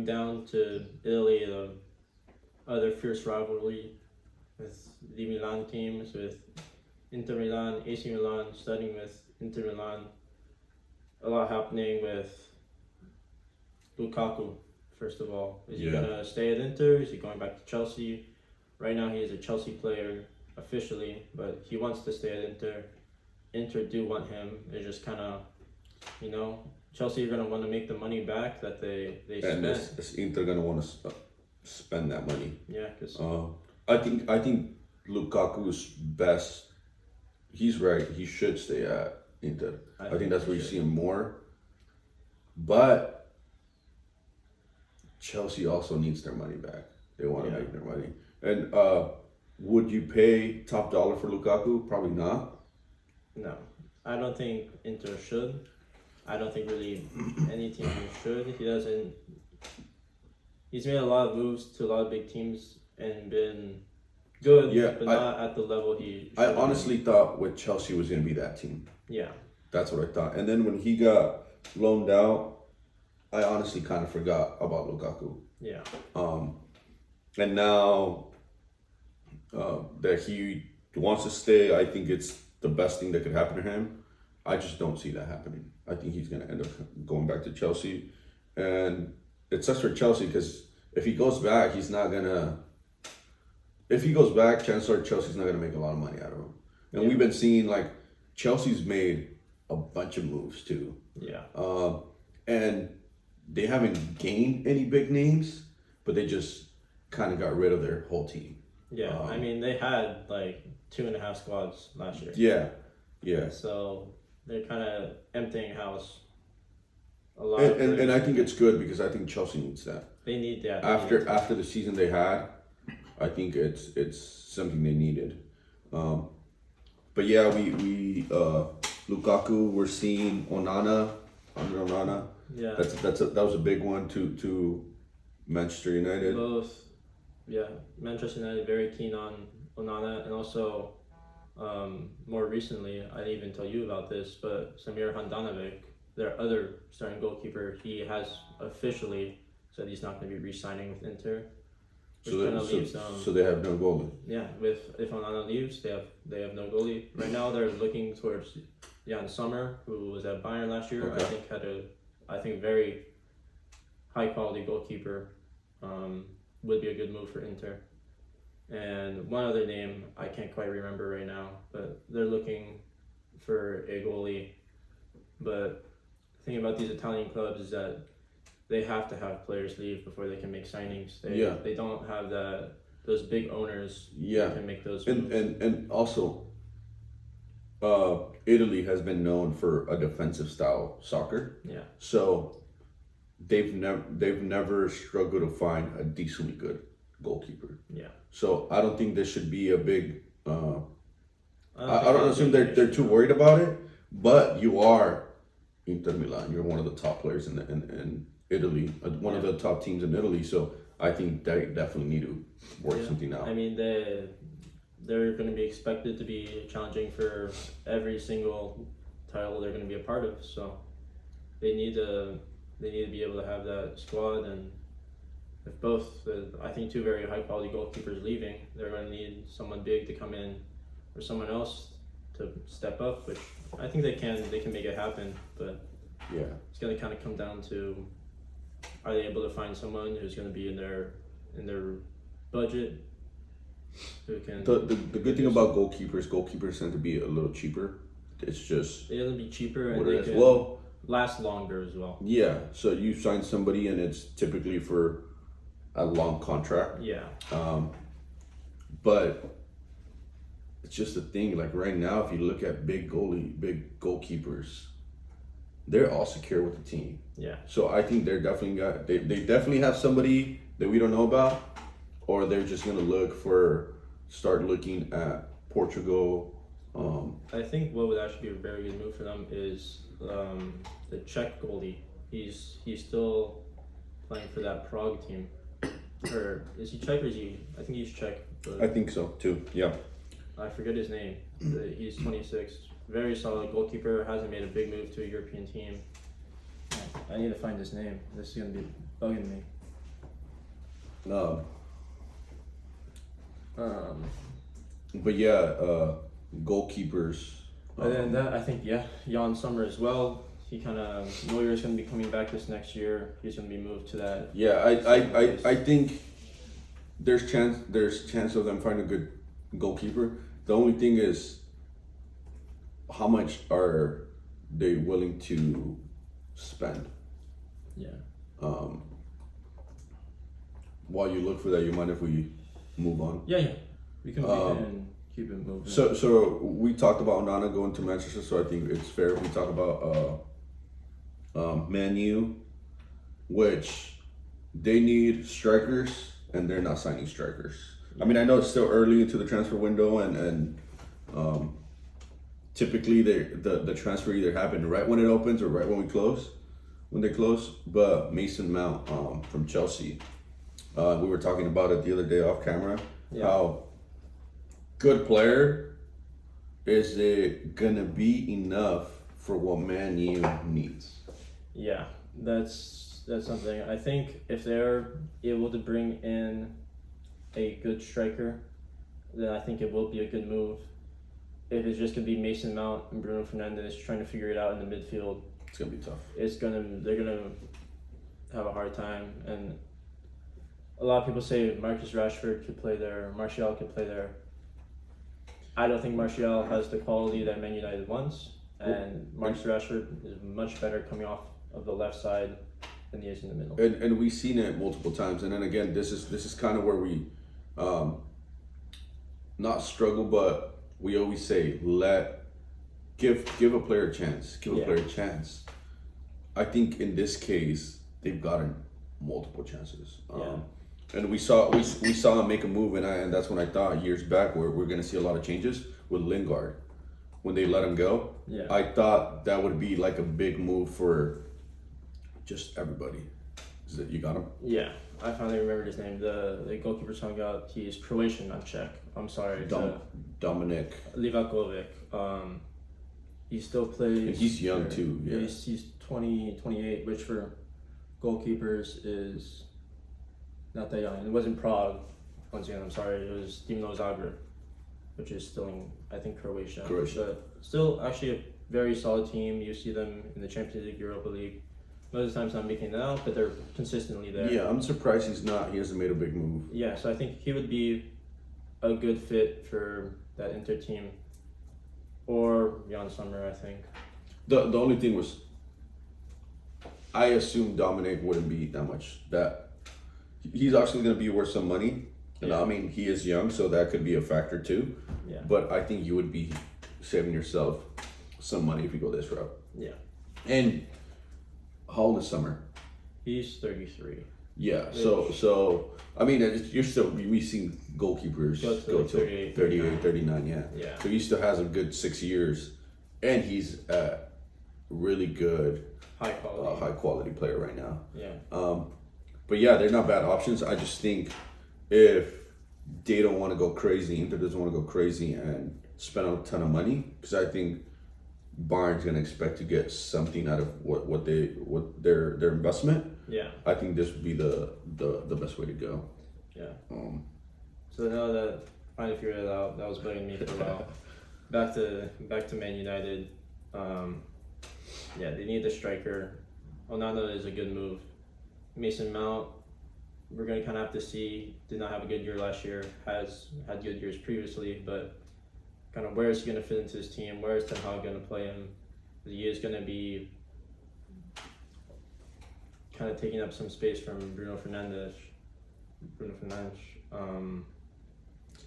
going down to Italy, the other fierce rivalry with the Milan teams, with Inter Milan, AC Milan, starting with Inter Milan. A lot happening with Lukaku, first of all. Is he going to stay at Inter? Is he going back to Chelsea? Right now he is a Chelsea player officially, but he wants to stay at Inter. Inter do want him. It's just kind of, Chelsea are going to want to make the money back that they spent. And is Inter going to want to spend that money? Yeah, because I think Lukaku's best. He's right. He should stay at Inter. I think that's where you see him more. But Chelsea also needs their money back. They want to make their money. And would you pay top dollar for Lukaku? Probably not. No, I don't think Inter should. I don't think really any team should. He's made a lot of moves to a lot of big teams and been good, but not at the level he should. I honestly thought with Chelsea was going to be that team. Yeah. That's what I thought. And then when he got loaned out, I honestly kind of forgot about Lukaku. Yeah. And now that he wants to stay, I think it's the best thing that could happen to him. I just don't see that happening. I think he's going to end up going back to Chelsea. And it sucks for Chelsea because if he goes back, he's not going to... If he goes back, chances are Chelsea's not going to make a lot of money out of him. And we've been seeing, Chelsea's made a bunch of moves too. Yeah. And they haven't gained any big names, but they just kind of got rid of their whole team. Yeah, they had 2.5 squads last year. Yeah. So they're kind of emptying house a lot. And I think it's good because I think Chelsea needs that. They need that. After the season they had, I think it's something they needed. But yeah, we Lukaku, we're seeing Onana. Yeah. That was a big one to Manchester United. Manchester United very keen on Onana, and also more recently, I didn't even tell you about this, but Samir Handanovic, their other starting goalkeeper, he has officially said he's not going to be re-signing with Inter. So they have no goalie. Yeah, if Onana leaves, they have no goalie. Right now they're looking towards Jan Sommer, who was at Bayern last year. Okay. I think had a very high quality goalkeeper. Would be a good move for Inter. And one other name I can't quite remember right now, but they're looking for a goalie. But the thing about these Italian clubs is that they have to have players leave before they can make signings. They don't have those big owners that can make those moves. And also, Italy has been known for a defensive style soccer. Yeah. So they've never struggled to find a decently good goalkeeper. Yeah. So I don't think this should be a big. I don't assume they're too worried about it, but you are Inter Milan. You're one of the top players in Italy, one of the top teams in Italy. So I think they definitely need to work something out. They're going to be expected to be challenging for every single title they're going to be a part of. So they need to be able to have that squad, and if I think two very high quality goalkeepers leaving, they're going to need someone big to come in or someone else to step up, which I think they can make it happen, but it's going to kind of come down to, are they able to find someone who's going to be in their budget, who can... The good thing about goalkeepers tend to be a little cheaper. It's just... They tend to be cheaper, and they can last longer as well. Yeah, so you sign somebody and it's typically for a long contract. Yeah. But it's just a thing, right now, if you look at big goalkeepers, they're all secure with the team. Yeah. So I think they definitely have somebody that we don't know about, or they're just gonna start looking at Portugal. I think what would actually be a very good move for them is the Czech goalie. He's still playing for that Prague team. Or is he Czech or is he? I think he's Czech. I think so too. Yeah. I forget his name. He's 26. Very solid goalkeeper. Hasn't made a big move to a European team. I need to find his name. This is gonna be bugging me. But yeah, goalkeepers. And then that, I think, Jan Sommer as well. He kind of, Neuer's going to be coming back this next year. He's going to be moved to that. Yeah, I think there's chance of them finding a good goalkeeper. The only thing is, how much are they willing to spend? Yeah. While you look for that, you mind if we move on? Yeah. We can keep it moving. So we talked about Onana going to Manchester, so I think it's fair if we talk about Man U, which they need strikers and they're not signing strikers. I mean, I know it's still early into the transfer window, and typically the transfer either happen right when it opens or right when they close. But Mason Mount from Chelsea, we were talking about it the other day off camera. Yeah. How good player is it gonna be enough for what Man U needs? Yeah, that's something. I think if they're able to bring in a good striker, then I think it will be a good move. If it's just gonna be Mason Mount and Bruno Fernandes trying to figure it out in the midfield, It's gonna be tough. they're gonna have a hard time. And a lot of people say Marcus Rashford could play there, Martial could play there. I don't think Martial has the quality that Man United wants, and Marcus Rashford is much better coming off of the left side than he is in the middle. And we've seen it multiple times. And then again, this is kind of where we not struggle, but we always say give a player a chance. Give a player a chance. I think in this case they've gotten multiple chances. And we saw him make a move, and that's when I thought years back we're gonna see a lot of changes with Lingard when they let him go. Yeah. I thought that would be like a big move for just everybody. Is it, you got him? Yeah, I finally remembered his name. The goalkeeper song out. He is Croatian, not Czech. I'm sorry. Dominic Livakovic. He still plays. And he's young too. Yeah. He's 28, which for goalkeepers is not that young. It wasn't Prague. Once again, I'm sorry. It was Dinamo Zagreb, which is still in, I think, Croatia. But still, actually, a very solid team. You see them in the Champions League, Europa League. Most of the times not making it out, but they're consistently there. Yeah, I'm surprised he hasn't made a big move. Yeah, so I think he would be a good fit for that Inter team. Or Jan Sommer, I think. The only thing was, I assumed Dominic wouldn't be that much. That he's actually going to be worth some money. And I mean, he is young, so that could be a factor too. Yeah. But I think you would be saving yourself some money if you go this route. Yeah. And how old is Summer? He's 33. Yeah. So I mean, we've seen goalkeepers go to 38, 39. Yeah. So he still has a good 6 years, and he's a really good high quality player right now. Yeah. But yeah, they're not bad options. I just think if they don't want to go crazy, Inter doesn't want to go crazy and spend a ton of money, because I think Bayern's gonna expect to get something out of what their investment. Yeah. I think this would be the best way to go. Yeah. So now that finally figured it out, that was bugging me for a while. Back to Man United. Yeah, they need the striker. Onana is a good move. Mason Mount, we're gonna kind of have to see. Did not have a good year last year. Has had good years previously, but kind of where is he gonna fit into his team? Where is Ten Hag gonna play him? He is gonna be kind of taking up some space from Bruno Fernandes.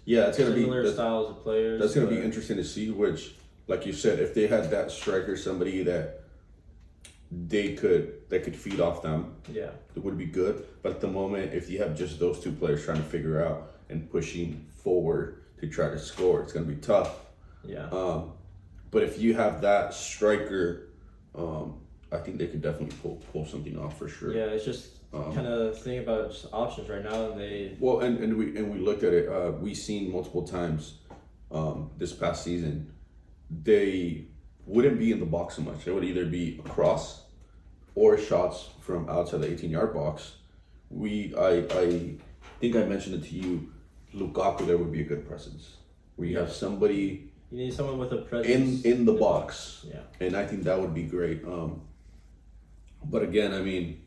Yeah, it's gonna be similar styles of players. That's gonna be interesting to see. Which, like you said, if they had that striker, somebody that they could feed off them, yeah, it would be good. But at the moment, if you have just those two players trying to figure out and pushing forward to try to score, it's gonna be tough. Yeah. But if you have that striker, I think they could definitely pull something off for sure. Yeah, it's just kind of thinking about just options right now. And we looked at it. We've seen multiple times this past season. They wouldn't be in the box so much. It would either be a cross or shots from outside the 18-yard box. I think I mentioned it to you. Lukaku there would be a good presence where you have somebody. You need someone with a presence in the box. Yeah. And I think that would be great. But again, I mean,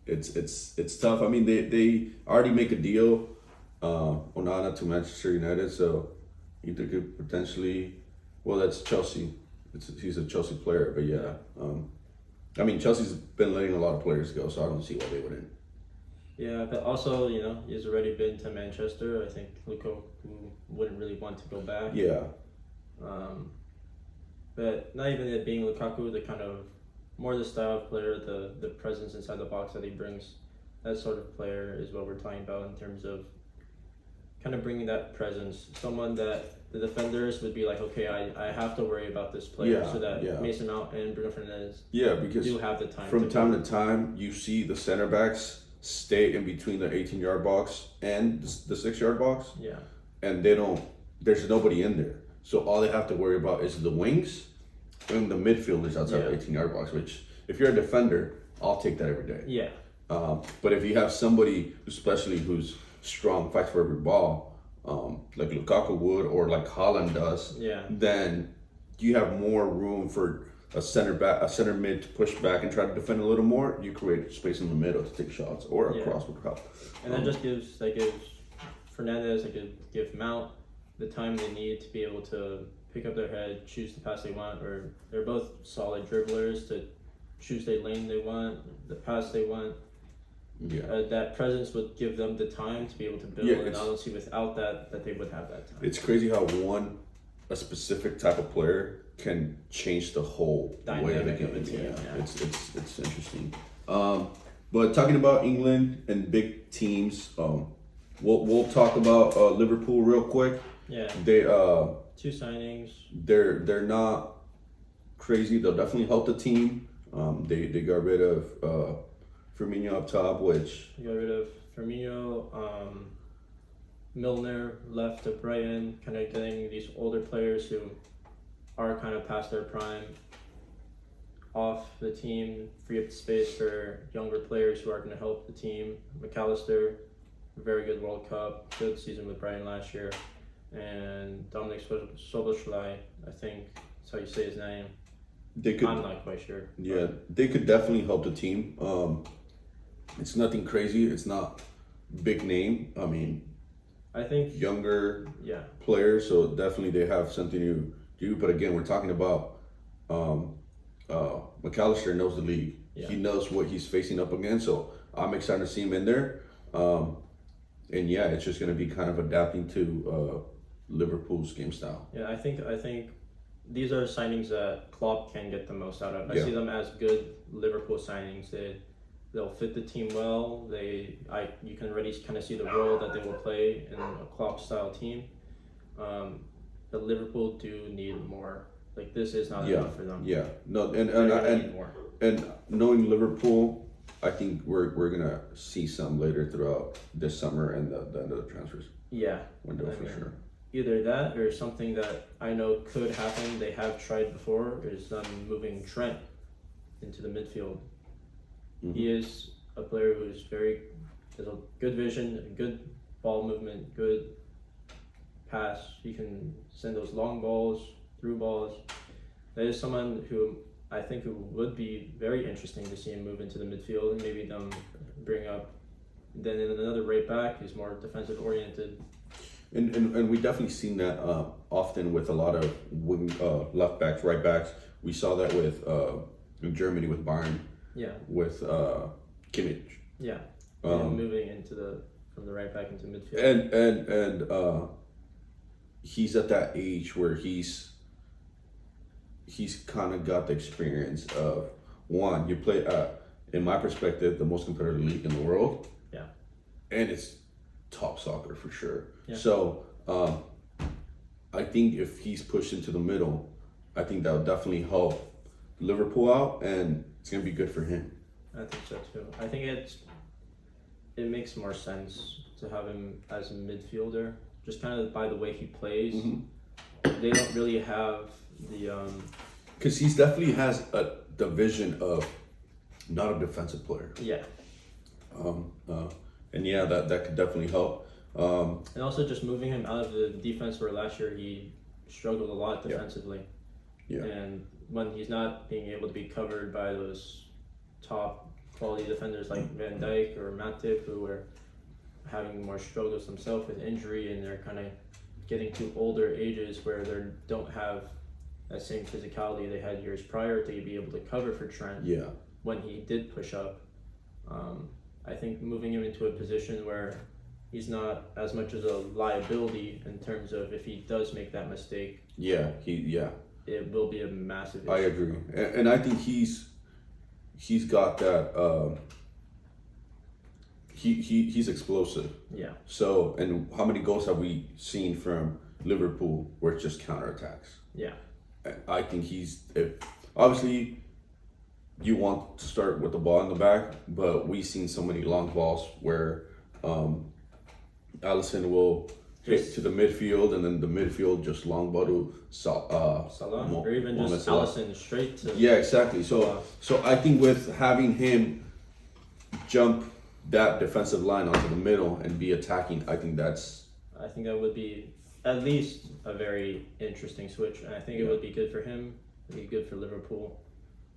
it's tough. I mean, they already make a deal, Onana to Manchester United, so either could potentially. Well, that's Chelsea. He's a Chelsea player, but yeah. I mean, Chelsea's been letting a lot of players go, so I don't see why they wouldn't. Yeah, but also, you know, he's already been to Manchester. I think Lukaku wouldn't really want to go back. Yeah. But not even it being Lukaku, the kind of more the style of player, the presence inside the box that he brings. That sort of player is what we're talking about in terms of kind of bringing that presence. Someone that the defenders would be like, okay, I have to worry about this player, so that Mason Mount and Bruno Fernandes because do have the time. From time to time, you see the center backs stay in between the 18-yard box and the 6-yard box. Yeah. And there's nobody in there. So all they have to worry about is the wings and the midfielders outside the 18-yard box, which if you're a defender, I'll take that every day. Yeah. But if you have somebody, especially who's strong, fights for every ball, like Lukaku would or like Haaland does, then you have more room for a center mid to push back and try to defend a little more. You create space in the middle to take shots or a cross would help. And that just gives Fernandes, that could give Mount the time they need to be able to pick up their head, choose the pass they want, or they're both solid dribblers to choose the lane they want, the pass they want. Yeah. That presence would give them the time to be able to build, and I don't see without that they would have that time. It's crazy how a specific type of player can change the whole way of the game. Yeah. It's interesting. But talking about England and big teams, we'll talk about Liverpool real quick. Yeah. They 2 signings. They're not crazy. They'll definitely help the team. They got rid of Firmino up top, which got rid of Firmino. Milner left to Brighton, kind of getting these older players who are kind of past their prime off the team, free up the space for younger players who are going to help the team. McAllister, very good World Cup, good season with Brighton last year. And Dominic Soboslai, I think that's how you say his name. I'm not quite sure. Yeah, they could definitely help the team. It's nothing crazy. It's not big name. I mean, I think younger players, so definitely they have something to do. But again, we're talking about McAllister knows the league. Yeah. He knows what he's facing up against. So I'm excited to see him in there. And it's just going to be kind of adapting to Liverpool's game style. Yeah, I think these are signings that Klopp can get the most out of. I see them as good Liverpool signings. They'll fit the team well. You can already kind of see the role that they will play in a Klopp style team. But Liverpool do need more. Like, this is not enough for them. Yeah. No, and knowing Liverpool, I think we're gonna see some later throughout this summer and the end of the transfers. Yeah. Window for sure. Either that or something that I know could happen, they have tried before, is them moving Trent into the midfield. Mm-hmm. He is a player who's has a good vision, good ball movement, good pass. He can send those long balls, through balls. That is someone who I think who would be very interesting to see him move into the midfield, and maybe them bring up. Then in another right back who's more defensive oriented. And we definitely seen that often with a lot of left backs, right backs. We saw that with in Germany with Bayern. Yeah. With Kimmich. Yeah. Moving from the right back into midfield. And he's at that age where he's kind of got the experience of you play in my perspective the most competitive league in the world. Yeah. And it's top soccer for sure. Yeah. So I think if he's pushed into the middle, I think that would definitely help Liverpool out, and it's gonna be good for him. I think so too. I think it makes more sense to have him as a midfielder, just kind of by the way he plays. Mm-hmm. They don't really have the because he definitely has the vision of not a defensive player. Yeah. and yeah, that could definitely help. And also just moving him out of the defense where last year he struggled a lot defensively. Yeah. And when he's not being able to be covered by those top quality defenders like Van Dijk or Matip, who are having more struggles themselves with injury, and they're kind of getting to older ages where they don't have that same physicality they had years prior to be able to cover for Trent. Yeah. When he did push up, I think moving him into a position where he's not as much as a liability in terms of if he does make that mistake. Yeah. It will be a massive issue. I agree, and I think he's got that. He's explosive. Yeah. So, and how many goals have we seen from Liverpool where it's just counterattacks? Yeah. I think obviously you want to start with the ball in the back, but we've seen so many long balls where Alisson will hit to the midfield, and then the midfield just long ball to Salah, or even just Alisson straight to. Yeah, exactly. So I think with having him jump that defensive line onto the middle and be attacking, I think that would be at least a very interesting switch, and I think it would be good for him. It'd be good for Liverpool.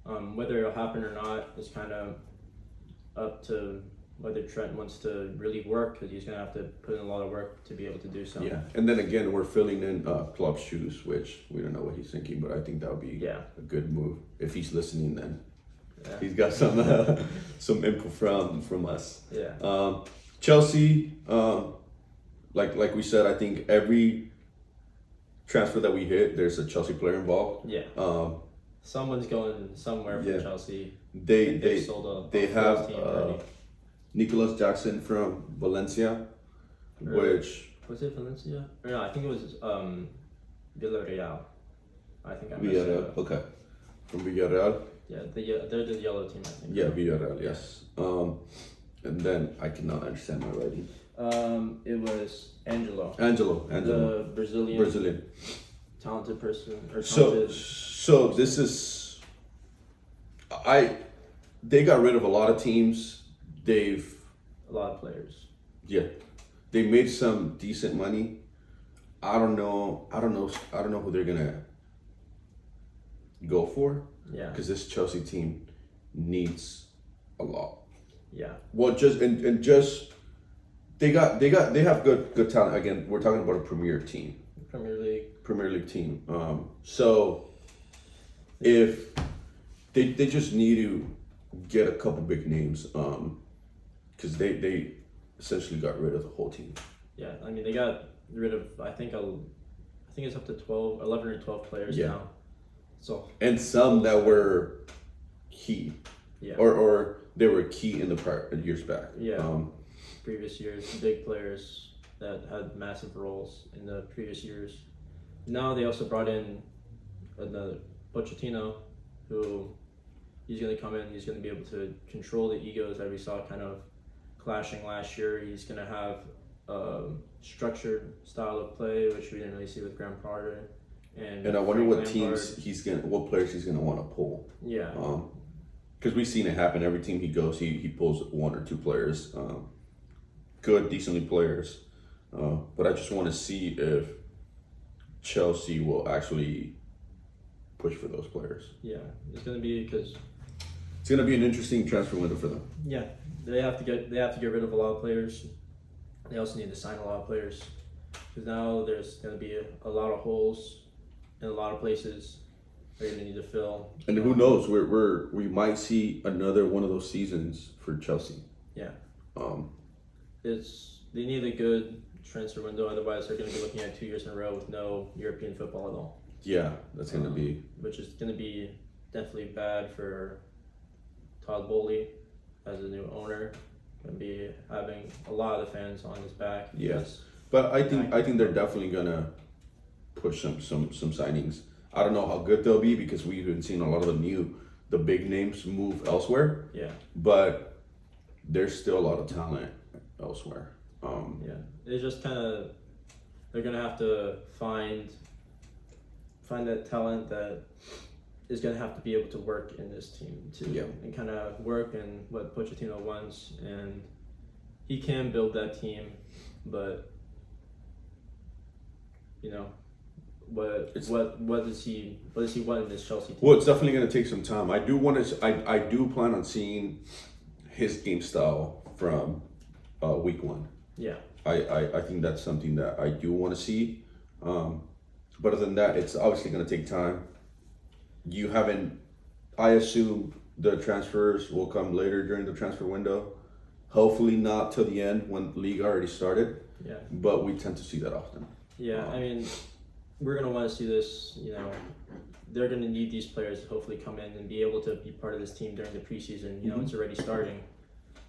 Whether it'll happen or not is kind of up to whether Trent wants to really work, because he's going to have to put in a lot of work to be able to do so. Yeah, and then again, we're filling in Klopp's shoes, which we don't know what he's thinking, but I think that would be a good move. If he's listening, then he's got some input from us. Yeah. Chelsea, like we said, I think every transfer that we hit, there's a Chelsea player involved. Yeah. Someone's going somewhere for Chelsea. They sold have Nicolas Jackson from Valencia, which was it Valencia? Or no, I think it was Villarreal. I think I messed it Villarreal. up. Okay, from Villarreal. Yeah, they're the yellow team, I think. Yeah, Villarreal. Yes. And then I cannot understand my writing. It was Angelo. The Brazilian talented person. Or so this is they got rid of a lot of teams. A lot of players. Yeah, they made some decent money. I don't know who they're gonna go for. Yeah. Because this Chelsea team needs a lot. Yeah. Well, just they have good talent. Again, we're talking about a Premier League team. So if they just need to get a couple big names, because they essentially got rid of the whole team. Yeah, I mean, they got rid of I think it's up to 11 or 12 players now. So and some that were key. Yeah. Or they were key in the prior years back. Yeah. Previous years, big players that had massive roles in the previous years. Now they also brought in another Pochettino, who he's going to come in. He's going to be able to control the egos that we saw kind of clashing last year. He's going to have a structured style of play, which we didn't really see with Graham Potter. And I wonder what Lampard. what players he's going to want to pull. Yeah. Because we've seen it happen. Every team he goes, he pulls one or two players, good, decently players. But I just want to see if Chelsea will actually push for those players. Yeah, it's going to be because it's going to be an interesting transfer window for them. Yeah, they have to get rid of a lot of players. They also need to sign a lot of players, because now there's going to be a lot of holes in a lot of places they're going to need to fill. And who knows? We might see another one of those seasons for Chelsea. Yeah. They need a good transfer window, otherwise they're going to be looking at 2 years in a row with no European football at all. Yeah, that's going to be... Which is going to be definitely bad for Todd Bowley as a new owner. Going to be having a lot of the fans on his back. Yes, but I think they're definitely going to push some signings. I don't know how good they'll be, because we haven't seen a lot of the big names move elsewhere. Yeah. But there's still a lot of talent elsewhere. Yeah, it's just kind of, they're gonna have to find that talent that is gonna have to be able to work in this team too. Yeah. And kind of work in what Pochettino wants, and he can build that team, but you know, what does he want in this Chelsea team? Well, it's definitely going to take some time. I do plan on seeing his game style from week one. Yeah. I think that's something that I do want to see. But other than that, it's obviously going to take time. I assume the transfers will come later during the transfer window. Hopefully not till the end when the league already started. Yeah. But we tend to see that often. Yeah, I mean, we're going to want to see this, you know, they're going to need these players to hopefully come in and be able to be part of this team during the preseason. You know, it's already starting,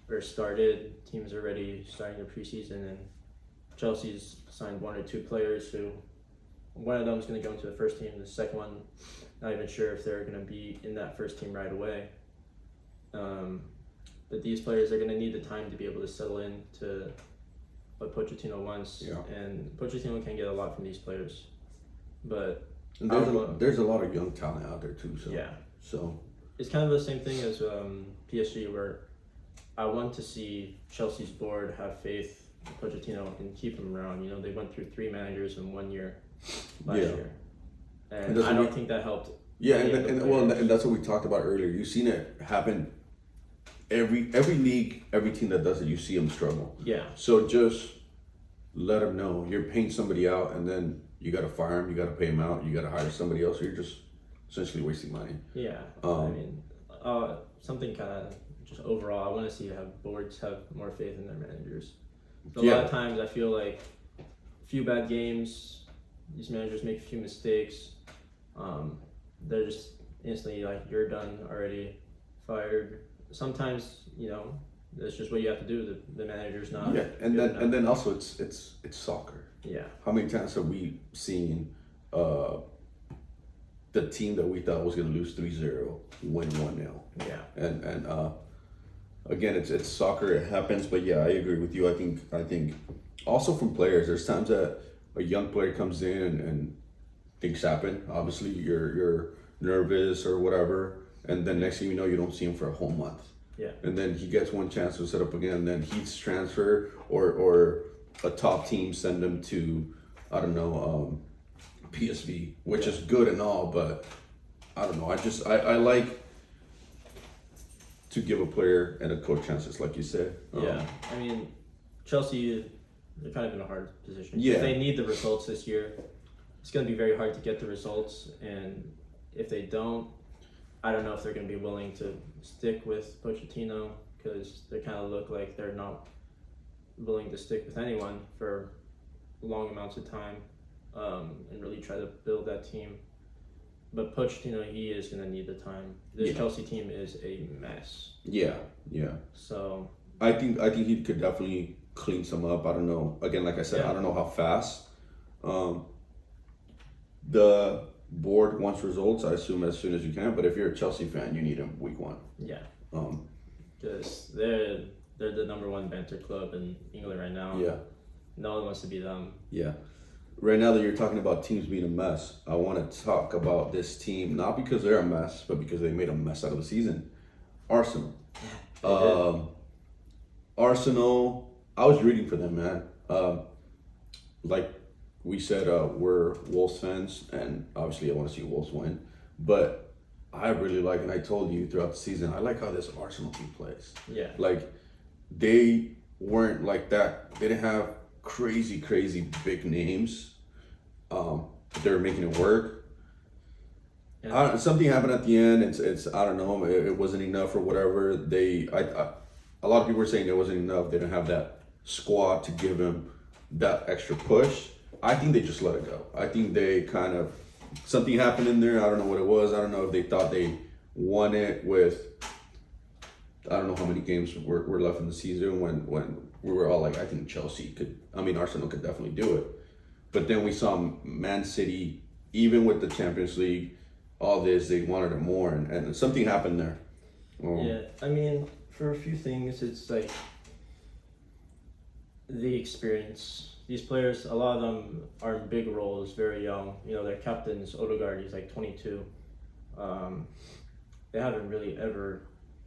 or started. Teams are already starting their preseason, and Chelsea's signed 1 or 2 players who, one of them is going to go into the first team. The second one, not even sure if they're going to be in that first team right away. But these players are going to need the time to be able to settle in to what Pochettino wants, and Pochettino can get a lot from these players. But and there's a lot of young talent out there too. So yeah, so it's kind of the same thing as PSG, where I want to see Chelsea's board have faith in Pochettino and keep him around. You know, they went through 3 managers in 1 year last year, and I don't think that helped. Yeah, and that's what we talked about earlier. You've seen it happen. Every league, every team that does it, you see them struggle. Yeah. So just let them know you're paying somebody out, and then you got to fire them, you got to pay them out, you got to hire somebody else. You're just essentially wasting money. Yeah. I mean, something kind of just overall, I want to see boards have more faith in their managers. A lot of times, I feel like a few bad games, these managers make a few mistakes. They're just instantly like, you're done already, fired. Sometimes, you know, that's just what you have to do. The manager's not. Yeah, and then also it's soccer. Yeah. How many times have we seen the team that we thought was going to lose 3-0 win 1-0? Yeah. And again, it's soccer. It happens, but yeah, I agree with you. I think also from players, there's times that a young player comes in and things happen. Obviously, you're nervous or whatever. And then next thing you know, you don't see him for a whole month. Yeah. And then he gets one chance to set up again, and then he's transferred, or a top team send him to, I don't know, PSV, which is good and all, but I don't know. I like to give a player and a coach chances, like you said. Yeah. I mean, Chelsea, they're kind of in a hard position. Yeah. If they need the results this year, it's going to be very hard to get the results, and if they don't, I don't know if they're going to be willing to stick with Pochettino, because they kind of look like they're not willing to stick with anyone for long amounts of time, and really try to build that team. But Pochettino, he is going to need the time. This Chelsea team is a mess. Yeah. So I think he could definitely clean some up. I don't know. Again, like I said, I don't know how fast. The board wants results, I assume, as soon as you can. But if you're a Chelsea fan, you need them week 1. Yeah. Because they're the number 1 banter club in England right now. Yeah. No one wants to be them. Yeah. Right now that you're talking about teams being a mess, I want to talk about this team, not because they're a mess, but because they made a mess out of the season. Arsenal. Arsenal, I was rooting for them, man. Like we said, we're Wolves fans, and obviously I want to see Wolves win. But I really like, and I told you throughout the season, I like how this Arsenal team plays. Yeah. Like, they weren't like that. They didn't have crazy big names. But they were making it work. Yeah. Something happened at the end. It's I don't know. It wasn't enough or whatever. A lot of people were saying it wasn't enough. They didn't have that squad to give him that extra push. I think they just let it go. I think they kind of, something happened in there. I don't know what it was. I don't know if they thought they won it with, I don't know how many games were left in the season when we were all like, I think Arsenal could definitely do it. But then we saw Man City, even with the Champions League, all this, they wanted it more, and something happened there. Yeah, I mean, for a few things, it's like the experience. These players, a lot of them are in big roles, very young. You know, their captain's Odegaard, he's like 22. They haven't really ever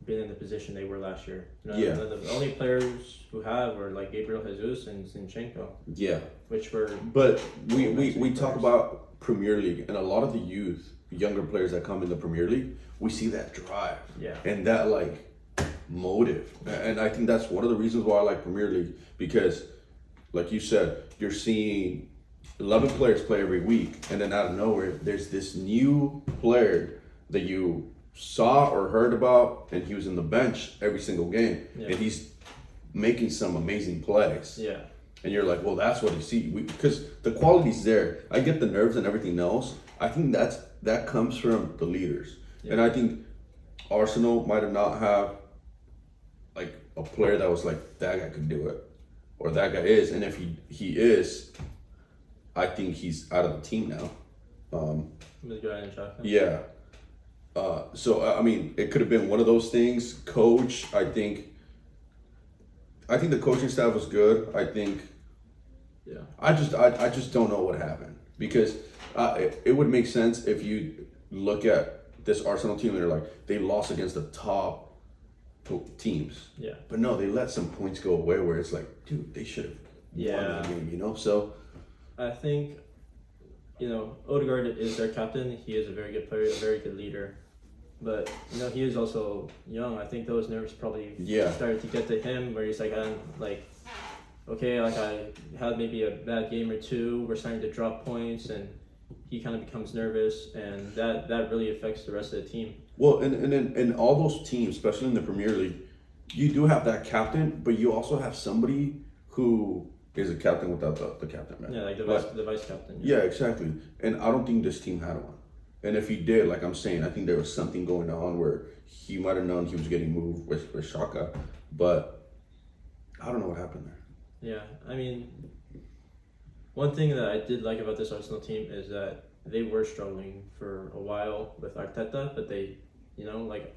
been in the position they were last year. You know, Yeah. The only players who have were like Gabriel Jesus and Zinchenko, Yeah. which were. But we Nice talk players. about Premier League, and a lot of the younger players that come in the Premier League, we see that drive Yeah. and that like motive, and I think that's one of the reasons why I like Premier League, because, like you said, you're seeing 11 players play every week, and then out of nowhere, there's this new player that you saw or heard about, and he was in the bench every single game, and he's making some amazing plays. Yeah. And you're like, well, that's what you see, because the quality's there. I get the nerves and everything else. I think that comes from the leaders, and I think Arsenal might have not have like a player that was like, that guy could do it, or that guy is, and if he is, I think he's out of the team now. With Granit Xhaka. Yeah. So I mean, it could have been one of those things. Coach, I think the coaching staff was good. I think. Yeah. I just don't know what happened, because it would make sense if you look at this Arsenal team and they're like, they lost against the top teams. Yeah. But no, they let some points go away where it's like, dude, they should have won that game, you know? So I think, Odegaard is their captain. He is a very good player, a very good leader. But, he is also young. I think those nerves probably started to get to him, where he's like, okay, like I had maybe a bad game or two. We're starting to drop points, and he kind of becomes nervous, and that really affects the rest of the team. Well, and in all those teams, especially in the Premier League, you do have that captain, but you also have somebody who is a captain without the captain, man. Yeah, like the vice captain. Yeah, exactly. And I don't think this team had one. And if he did, like I'm saying, I think there was something going on where he might have known he was getting moved with Xhaka, but I don't know what happened there. Yeah, I mean, one thing that I did like about this Arsenal team is that they were struggling for a while with Arteta, but they, like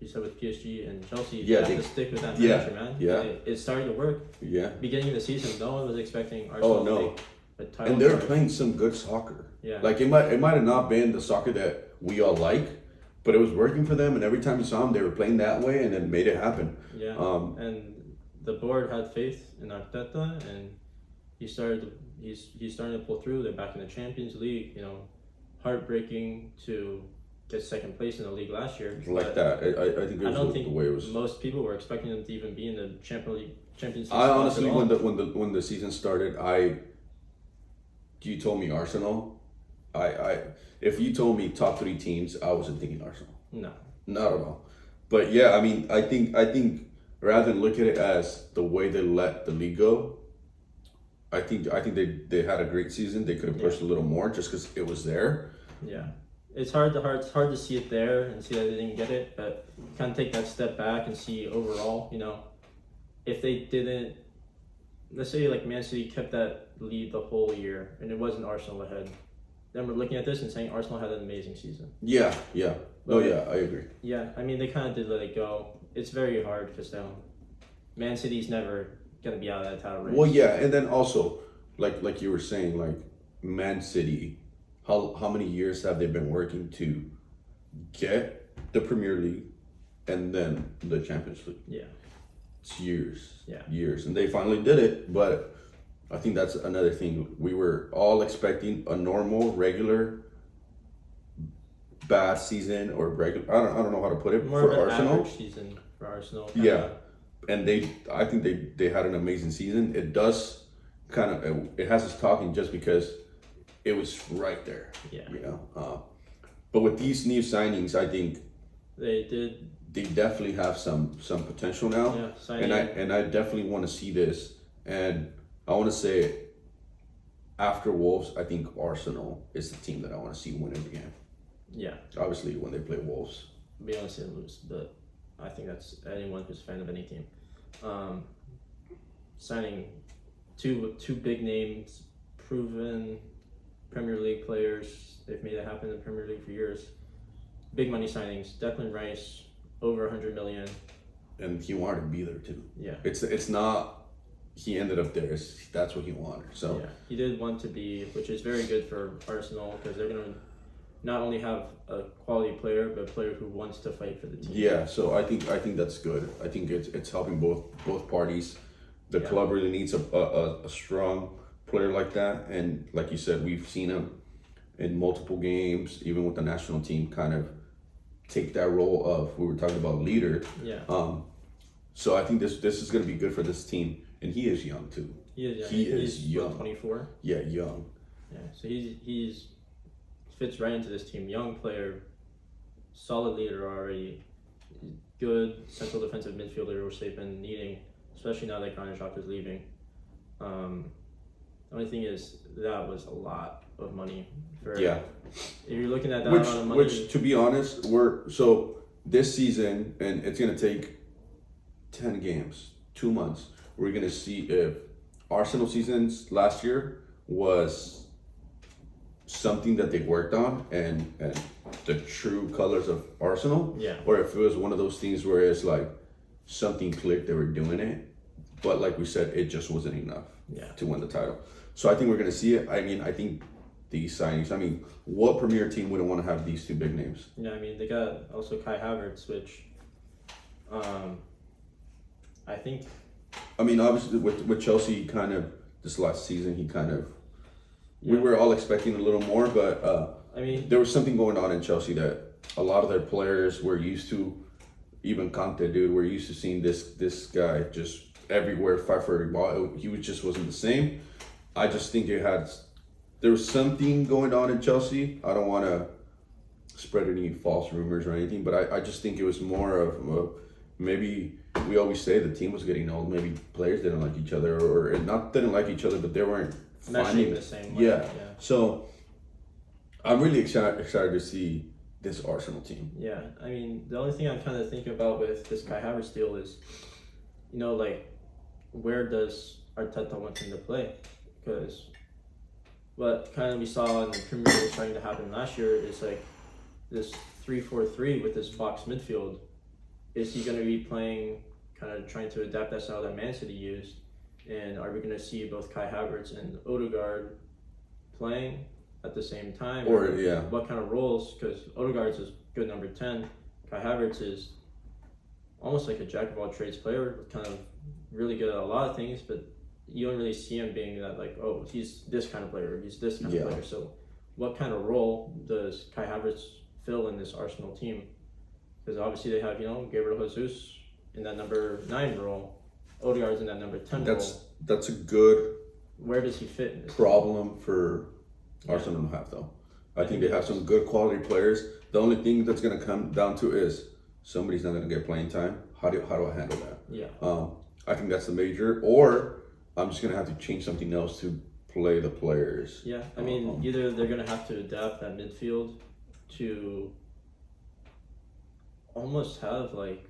you said with PSG and Chelsea, they have to stick with that manager, man. Yeah. It started to work. Yeah. Beginning of the season, no one was expecting Arsenal to take a title. And they're playing some good soccer. Yeah. Like it might have not been the soccer that we all like, but it was working for them, and every time you saw them, they were playing that way, and it made it happen. Yeah. And the board had faith in Arteta, and he's starting to pull through. They're back in the Champions League. Heartbreaking to get second place in the league last year. Like that, I think it was the way it was. Most people were expecting them to even be in the Champions League. I honestly, when the season started, you told me Arsenal, if you told me top 3 teams, I wasn't thinking Arsenal. No, not at all. But yeah, I mean, I think rather than look at it as the way they let the league go, I think they had a great season. They could have pushed a little more just because it was there. Yeah, it's hard to see it there and see that they didn't get it, but kind of take that step back and see overall. If they didn't, let's say like Man City kept that lead the whole year and it wasn't Arsenal ahead, then we're looking at this and saying Arsenal had an amazing season. Yeah. I agree. Yeah, I mean they kind of did let it go. It's very hard because Man City's never gonna be out of that title race. Well, yeah, and then also, like you were saying, like Man City, how many years have they been working to get the Premier League and then the Champions League? Yeah, it's years. Yeah, years, and they finally did it. But I think that's another thing. We were all expecting a normal, regular, bad season or regular. I don't know how to put it more for of an Arsenal. average season for Arsenal. Yeah. And I think they had an amazing season. It does it has us talking just because it was right there. Yeah. But with these new signings, I think they definitely have some potential now. Yeah. And I definitely want to see this. And I want to say, after Wolves, I think Arsenal is the team that I want to see win every game. Yeah. Obviously, when they play Wolves. We want to see them lose, but I think that's anyone who's a fan of any team. Signing two big names, proven Premier League players. They've made it happen in the Premier League for years. Big money signings. Declan Rice, over 100 million. And he wanted to be there too. Yeah. It's not. He ended up there. That's what he wanted. So yeah, he did want to be, which is very good for Arsenal because they're gonna not only have a quality player, but a player who wants to fight for the team. Yeah, so I think that's good. I think it's helping both parties. The club really needs a strong player like that, and like you said, we've seen him in multiple games, even with the national team, kind of take that role of, we were talking about, leader. Yeah. So I think this is going to be good for this team, and he is young too. He is young. 24. Yeah, young. Yeah, so he's fits right into this team. Young player, solid leader already, good central defensive midfielder, which they've been needing, especially now that Granajok is leaving. The only thing is that was a lot of money for. Yeah. If you're looking at that amount of money, which to be honest, this season, and it's gonna take 10 games, 2 months. We're gonna see if Arsenal seasons last year was something that they worked on and the true colors of Arsenal, or if it was one of those things where it's like something clicked, they were doing it, but like we said, it just wasn't enough to win the title. So I think we're gonna see it. I mean, I think these signings, I mean, what Premier team wouldn't want to have these two big names? Yeah, I mean, they got also Kai Havertz, which I think. I mean, obviously with Chelsea, kind of this last season, he kind of, we were all expecting a little more, but I mean, there was something going on in Chelsea that a lot of their players were used to. Even Conte, dude, we're used to seeing this guy just everywhere, fight for every ball. He just wasn't the same. I just think there was something going on in Chelsea. I don't want to spread any false rumors or anything, but I just think it was more of maybe, we always say the team was getting old. Maybe players didn't like each other, or not didn't like each other, but they weren't finding the same way. Yeah. So I'm really excited to see this Arsenal team. Yeah, I mean, the only thing I'm kind of thinking about with this Kai Havertz deal is, like, where does Arteta want him to play? Because what kind of we saw in the Premier League starting to happen last year is like this 3-4-3 with this box midfield. Is he going to be playing, kind of trying to adapt that style that Man City used? And are we going to see both Kai Havertz and Odegaard playing at the same time? Or what kind of roles? Because Odegaard's is good number 10. Kai Havertz is almost like a jack of all trades player, kind of really good at a lot of things, but you don't really see him being that, like, oh, he's this kind of player, he's this kind of player. So what kind of role does Kai Havertz fill in this Arsenal team? Because obviously they have, Gabriel Jesus in that number 9 role, Odegaard's in that number 10 role. That's a good. Where does he fit in this problem for Arsenal to have, though? I think they have some good quality players. The only thing that's going to come down to is somebody's not going to get playing time. How do I handle that? Yeah. I think that's the major. Or I'm just going to have to change something else to play the players. Yeah, I mean, either they're going to have to adapt that midfield to almost have like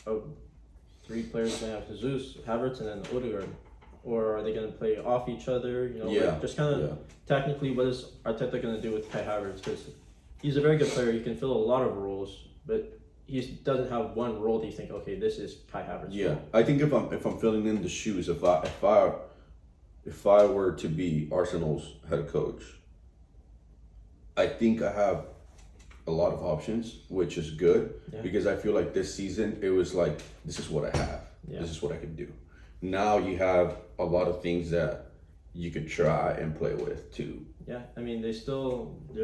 3 players going to have Jesus, Havertz, and then Odegaard. Or are they going to play off each other? Like just kind of technically, what is Arteta going to do with Kai Havertz? Because he's a very good player. He can fill a lot of roles, but he doesn't have one role that you think, okay, this is Kai Havertz. Yeah, role. I think if I'm filling in the shoes, if I were to be Arsenal's head coach, I think I have a lot of options, which is good because I feel like this season it was like, this is what I have. Yeah. This is what I can do. Now you have a lot of things that you could try and play with too. Yeah, I mean they're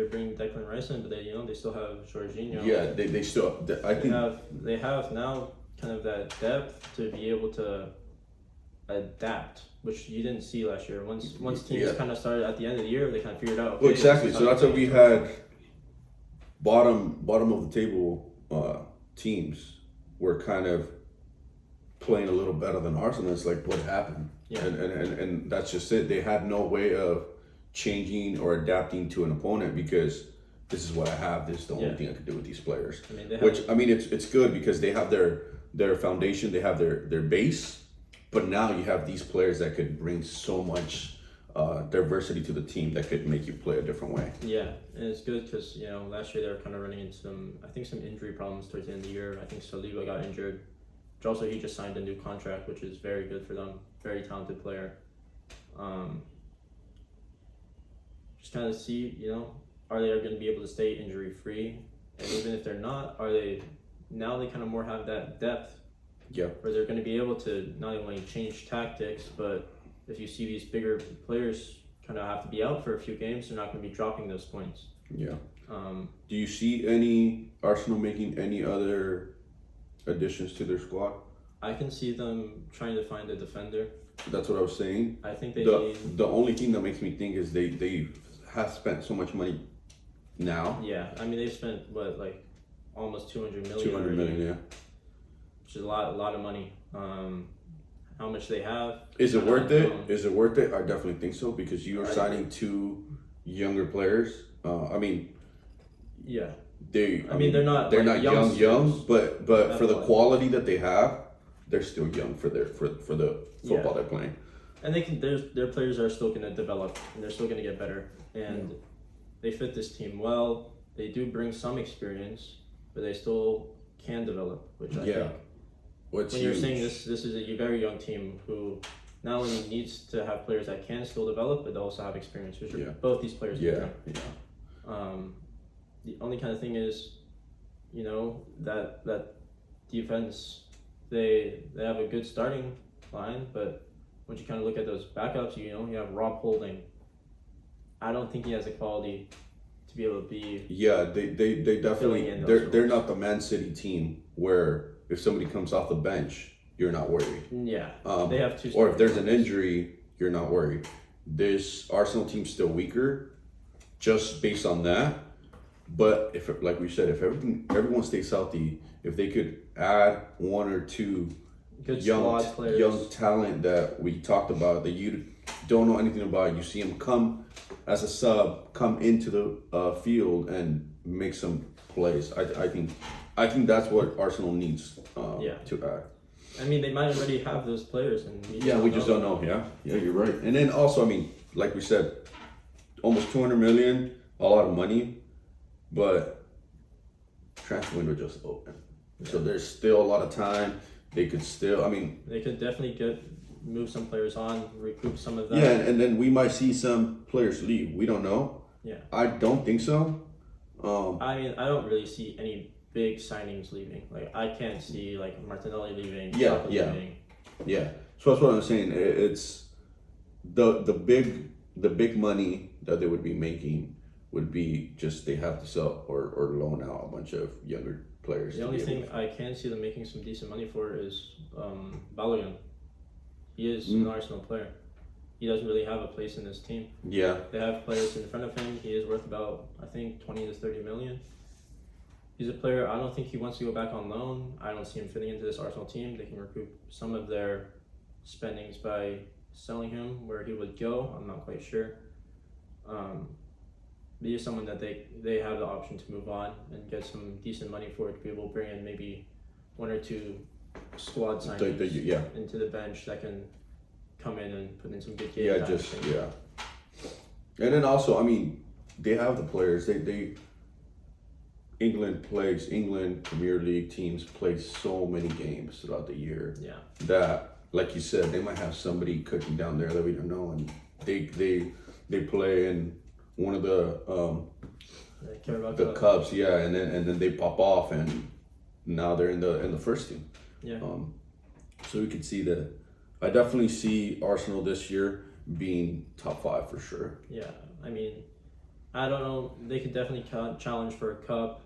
bringing Declan Rice in, but they still have Jorginho. Yeah, they still. They have now kind of that depth to be able to adapt, which you didn't see last year. Once teams kind of started at the end of the year, they kind of figured out. Okay, well, exactly. So that's what we had. Bottom of the table teams were kind of playing a little better than Arsenal. It's like, what happened? Yeah. And that's just it. They had no way of changing or adapting to an opponent because this is what I have. This is the only thing I could do with these players. It's good because they have their foundation, they have their base, but now you have these players that could bring so much diversity to the team that could make you play a different way. Yeah, and it's good because last year they were kind of running into some injury problems towards the end of the year. I think Saliba got injured. But also, he just signed a new contract, which is very good for them. Very talented player. Just kind of see, are they going to be able to stay injury free? And even if they're not, are they now they kind of more have that depth Yeah. where they're going to be able to not only change tactics, but if you see these bigger players kind of have to be out for a few games, they're not going to be dropping those points. Yeah. Do you see any Arsenal making any other additions to their squad? I can see them trying to find a defender. That's what I was saying. I think they The only thing that makes me think is they have spent so much money now. Yeah, I mean they've spent what, like almost 200 million. 200 million, yeah. Which is a lot of money. How much they have? Is it worth it? Is it worth it? I definitely think so, because you are signing two younger players. I mean, yeah. I mean they're not like young, but for the quality that they have, they're still young for the football they're playing. And they can their players are still gonna develop and they're still gonna get better. And they fit this team well. They do bring some experience, but they still can develop, which I think when you're saying this is a very young team who not only needs to have players that can still develop, but they also have experience, which are both these players. The only kind of thing is, you know, that defense, they have a good starting line, but once you kind of look at those backups, you know, you have Rob Holding. I don't think he has the quality to be able to be. Yeah, they definitely they're not the Man City team where if somebody comes off the bench, you're not worried. Yeah, they have two. Or if there's an injury, you're not worried. This Arsenal team's still weaker, just based on that. But if, like we said, if everyone stays healthy, if they could add one or two good young talent that we talked about that you don't know anything about, you see them come as a sub, come into the field and make some plays. I think that's what Arsenal needs to add. I mean, they might already have those players, and we just don't know. Yeah, you're right. And then also, I mean, like we said, almost 200 million, a lot of money. But transfer window just open, so there's still a lot of time. They could still, I mean, they could definitely move some players on, recoup some of that. Yeah, and then we might see some players leave. We don't know. Yeah, I don't think so. I mean, I don't really see any big signings leaving. Like I can't see like Martinelli leaving. Leaving. Yeah. So that's what I'm saying. It's the big money that they would be making would be just they have to sell or loan out a bunch of younger players. The only thing I can see them making some decent money for is Balogun. He is an Arsenal player. He doesn't really have a place in this team. Yeah. They have players in front of him. He is worth about, I think, 20 to 30 million. He's a player, I don't think he wants to go back on loan. I don't see him fitting into this Arsenal team. They can recoup some of their spendings by selling him. Where he would go, I'm not quite sure. But he's someone that they have the option to move on and get some decent money for it, to be able to bring in maybe one or two squad signings into the bench that can come in and put in some good games. And then also, I mean, they have the players. England Premier League teams play so many games throughout the year. Yeah. That, like you said, they might have somebody cooking down there that we don't know, and they play in one of the cups, and then they pop off, and now they're in the first team. Yeah. So we could see that. I definitely see Arsenal this year being top 5 for sure. Yeah, I mean, I don't know. They could definitely challenge for a cup.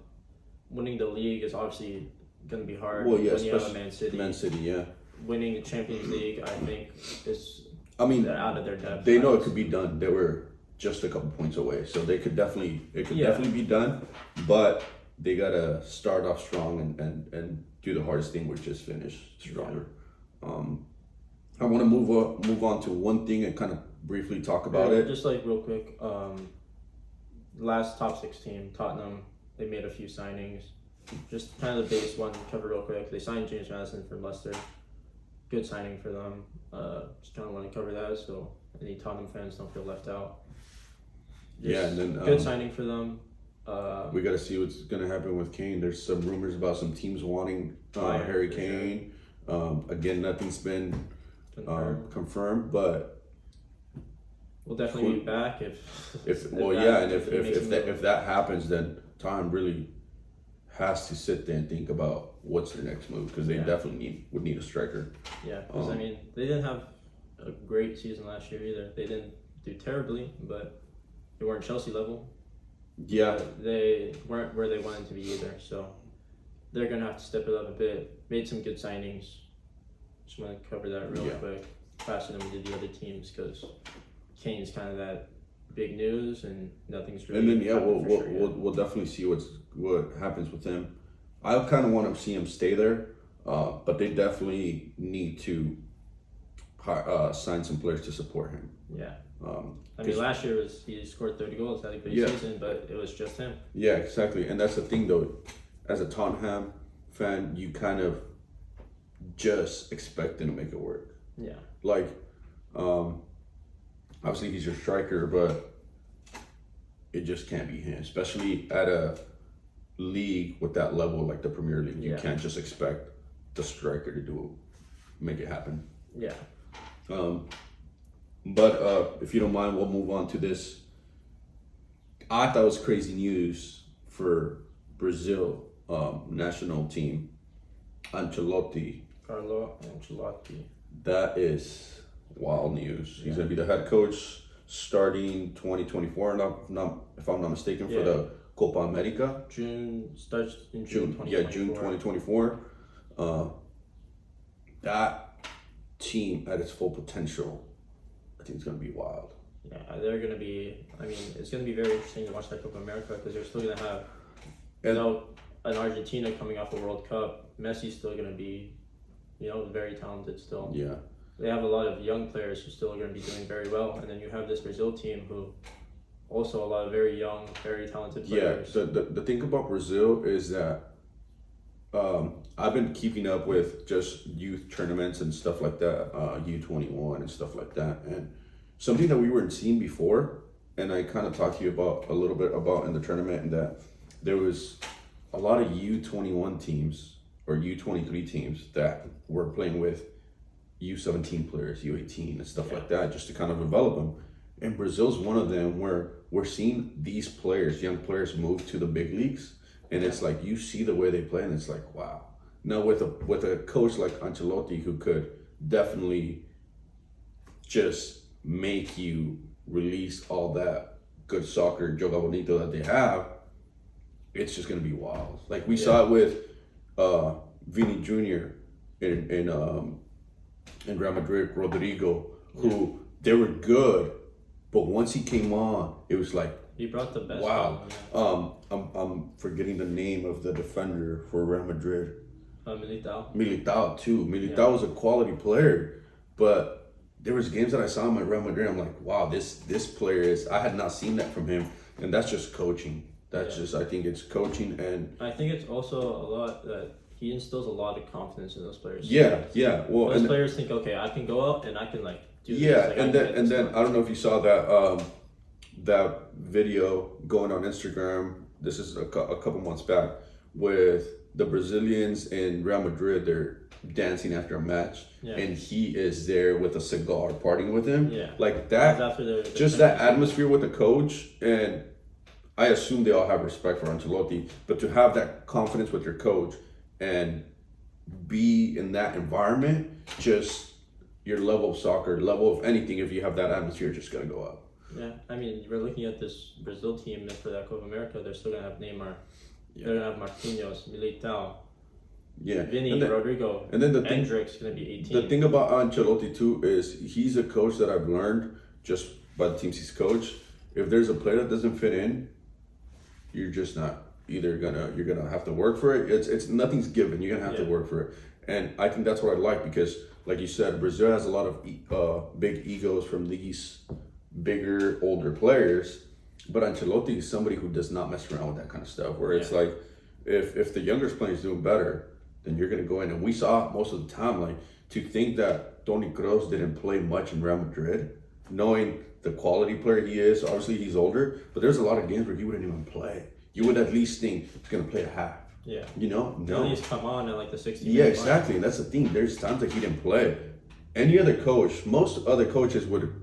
Winning the league is obviously going to be hard. Well, yeah, when you have a Man City. Yeah. Winning the Champions League, I think, is. I mean, they're out of their depth. They know it could be done. They were just a couple points away, so they could definitely be done, but they gotta start off strong and do the hardest thing, which is finish stronger. I want to move on to one thing and kind of briefly talk about it. Just like real quick, last top 6 team, Tottenham, they made a few signings. Just kind of the base one, cover real quick. They signed James Madison from Leicester. Good signing for them. Just kind of want to cover that so any Tottenham fans don't feel left out. And then good signing for them. We got to see what's going to happen with Kane. There's some rumors about some teams wanting Harry Kane. Sure. Again, nothing's been confirmed, but we'll definitely be back if if that happens, then Tottenham really has to sit there and think about what's their next move, because they definitely would need a striker. Yeah, because I mean, they didn't have a great season last year either. They didn't do terribly, but they weren't Chelsea level. Yeah, they weren't where they wanted to be either. So they're gonna have to step it up a bit. Made some good signings. Just want to cover that real quick, faster than we did the other teams, because Kane's kind of that big news and nothing's really. And then we'll definitely see what happens with him. I kind of want to see him stay there, but they definitely need to sign some players to support him. Yeah. I mean, last year he scored 30 goals, had a good season, but it was just him. Yeah, exactly. And that's the thing, though. As a Tottenham fan, you kind of just expect him to make it work. Yeah. Like, obviously he's your striker, but it just can't be him, especially at a league with that level like the Premier League. You can't just expect the striker to make it happen. Yeah. But if you don't mind, we'll move on to this. I thought it was crazy news for Brazil national team. Carlo Ancelotti. That is wild news. He's going to be the head coach starting 2024, if I'm not mistaken, for the Copa America. Starts in June 2024. Yeah, June 2024. That team at its full potential, I think it's going to be wild. Yeah, they're going to be, I mean, it's going to be very interesting to watch that Copa America, because they're still going to have, an Argentina coming off the World Cup. Messi's still going to be, very talented still. Yeah. They have a lot of young players who still are going to be doing very well. And then you have this Brazil team who also a lot of very young, very talented players. Yeah, the thing about Brazil is that I've been keeping up with just youth tournaments and stuff like that, U21 and stuff like that. And something that we weren't seeing before, and I kind of talked to you about a little bit about in the tournament, and that there was a lot of U21 teams or U23 teams that were playing with U17 players, U18 and stuff like that, just to kind of develop them. And Brazil's one of them where we're seeing these players, young players, move to the big leagues. And it's like, you see the way they play, and it's like, wow. Now with a coach like Ancelotti, who could definitely just make you release all that good soccer, joga bonito that they have, it's just gonna be wild. Like we saw it with Vini Jr. in Real Madrid, Rodrigo, who they were good, but once he came on, it was like, he brought the best. Wow. I'm forgetting the name of the defender for Real Madrid. Militao too. Militao was a quality player, but there was games that I saw him at Real Madrid. I'm like, wow, this player is. I had not seen that from him, and that's just coaching. That's just. I think it's coaching, and I think it's also a lot that he instills a lot of confidence in those players. Yeah. Well, those players think, okay, I can go out and I can do this. Like, and then I don't know if you saw that video going on Instagram. This is a couple months back, with the Brazilians in Real Madrid. They're dancing after a match, and he is there with a cigar, partying with him. Yeah, like that. Just that atmosphere with the coach, and I assume they all have respect for Ancelotti. But to have that confidence with your coach and be in that environment, just your level of soccer, level of anything, if you have that atmosphere, just gonna go up. Yeah, I mean, we're looking at this Brazil team for that Copa America. They're still gonna have Neymar. Yeah. They're gonna have Marquinhos, Militao. Yeah, Vini, Rodrigo, and then Hendricks gonna be 18. The thing about Ancelotti too is he's a coach that I've learned just by the teams he's coached. If there's a player that doesn't fit in, you're just not you're gonna have to work for it. It's nothing's given. You're gonna have to work for it, and I think that's what I like, because, like you said, Brazil has a lot of big egos from these bigger, older players, but Ancelotti is somebody who does not mess around with that kind of stuff, where it's like, if the youngest player is doing better, then you're going to go in. And we saw most of the time, like, to think that Toni Kroos didn't play much in Real Madrid, knowing the quality player he is. Obviously he's older, but there's a lot of games where he wouldn't even play. You would at least think he's going to play a half. Yeah. No. At least come on at the 60th. Yeah, exactly. And that's the thing. There's times that he didn't play. Any other coach, most other coaches would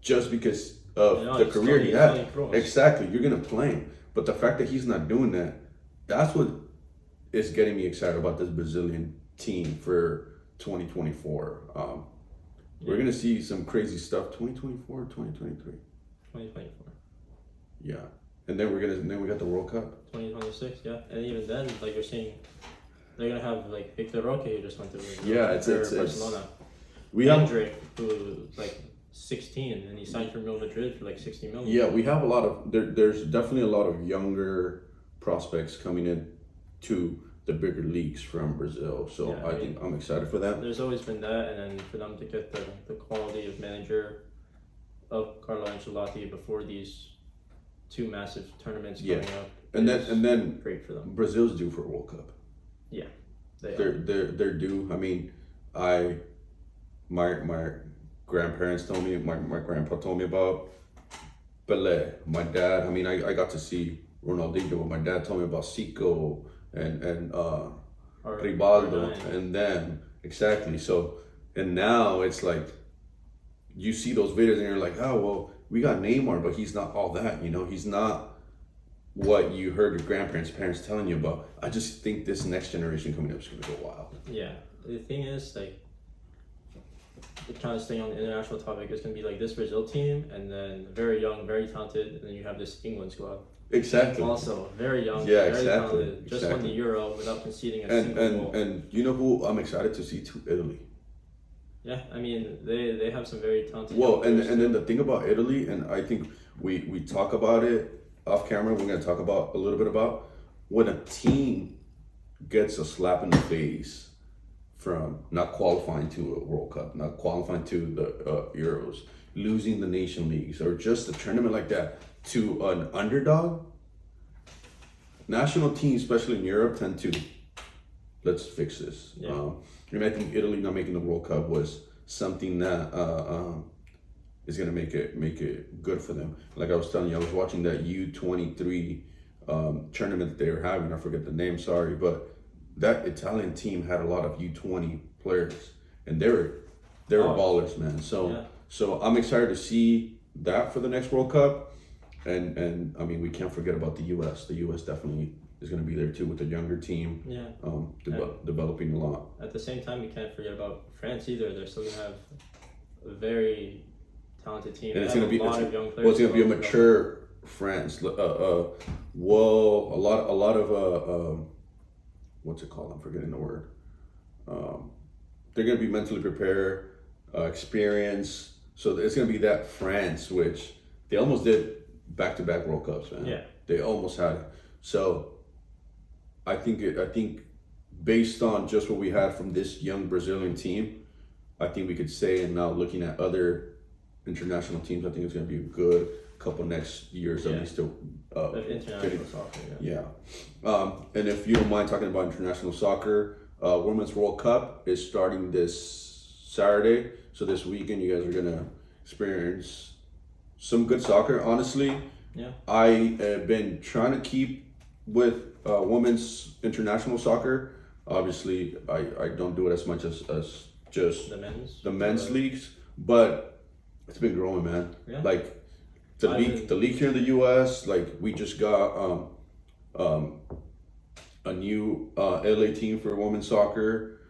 just because of No, the he's career he he's had. Tony Kroos. Exactly, you're gonna play him, but the fact that he's not doing that, that's what is getting me excited about this Brazilian team for 2024. We're gonna see some crazy stuff. 2024, 2023. 2024. Yeah, and then we got the World Cup. 2026, yeah. And even then, like you're saying, they're gonna have like Victor Roque who just went to Yeah, it's Barcelona. we have Hendrick, who like 16 and he signed for Real Madrid for like 60 million. yeah we have a lot of there's definitely a lot of younger prospects coming in to the bigger leagues from Brazil. So Yeah, I think I'm excited for them. There's always been that, and then for them to get the quality of manager of Carlo Ancelotti before these two massive tournaments coming up. And then great for them. Brazil's due for a World Cup. They're due. I mean, my grandparents told me, my grandpa told me about Pelé. My dad, I mean, I got to see Ronaldinho, but my dad told me about Zico and Rivaldo and them. Exactly. So, and now it's like, you see those videos and you're like, oh, well, we got Neymar, but he's not all that, you know? He's not what you heard your parents telling you about. I just think this next generation coming up is going to go wild. Yeah. The thing is, like, kind of staying on the international topic, it's going to be like this Brazil team, and then very young, very talented, and then you have this England squad. Exactly. Also, very young, Yeah, very exactly. talented, just won the Euro without conceding a single goal. And you know who I'm excited to see too? Italy. Yeah, I mean, they have some very talented. Well, and then the thing about Italy, and I think we talk about it off camera, we're going to talk about a little bit about when a team gets a slap in the face from not qualifying to a World Cup, not qualifying to the Euros, losing the nation leagues, or just a tournament like that to an underdog. National teams, especially in Europe, tend to, let's fix this. Yeah. And I think Italy not making the World Cup was something that is gonna make it good for them. Like I was telling you, I was watching that U23 tournament that they were having. I forget the name, sorry, but that Italian team had a lot of U20 players, and they were ballers, man. So I'm excited to see that for the next World Cup, and I mean we can't forget about the U.S. The U.S. definitely is going to be there too with the younger team. Yeah. Developing a lot. At the same time, you can't forget about France either. They're still going to have a very talented team. And it's going to be of young players. Well, it's going to be a mature France. Well, a lot of what's it called? I'm forgetting the word. They're going to be mentally prepared, experience. So it's going to be that France, which they almost did back-to-back World Cups, man. Yeah. They almost had it. So I think based on just what we had from this young Brazilian team, I think we could say, and now looking at other international teams, I think it's going to be a good couple next years at least to international soccer. Yeah. And if you don't mind talking about international soccer, Women's World Cup is starting this Saturday. So this weekend, you guys are going to experience some good soccer. Honestly, I have been trying to keep with women's international soccer. Obviously, I don't do it as much as just the men's leagues, but it's been growing, man. Yeah. Like the league here in the U.S. Like we just got a new LA team for women's soccer.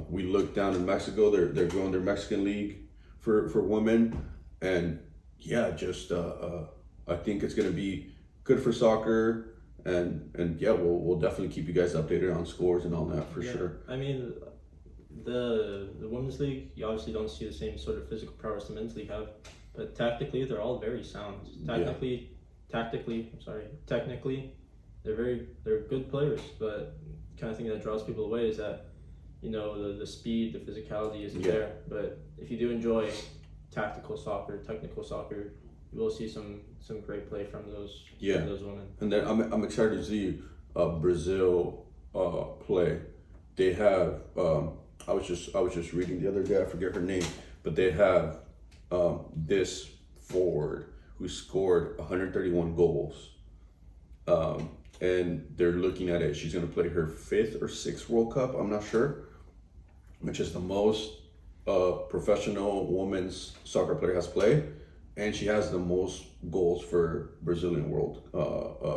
We look down in Mexico; they're growing their Mexican league for women, and yeah, just I think it's gonna be good for soccer. And yeah, we'll definitely keep you guys updated on scores and all that for sure. I mean, the women's league, you obviously don't see the same sort of physical prowess the men's league have, but tactically they're all very sound. Technically, they're good players. But the kind of thing that draws people away is that, you know, the speed, the physicality isn't there. But if you do enjoy technical soccer, you will see some great play from those women. And then I'm excited to see Brazil play. They have I was just reading the other day, I forget her name, but they have this forward who scored 131 goals. And they're looking at it. She's going to play her 5th or 6th World Cup, I'm not sure, which is the most professional women's soccer player has played. and she has the most goals for Brazilian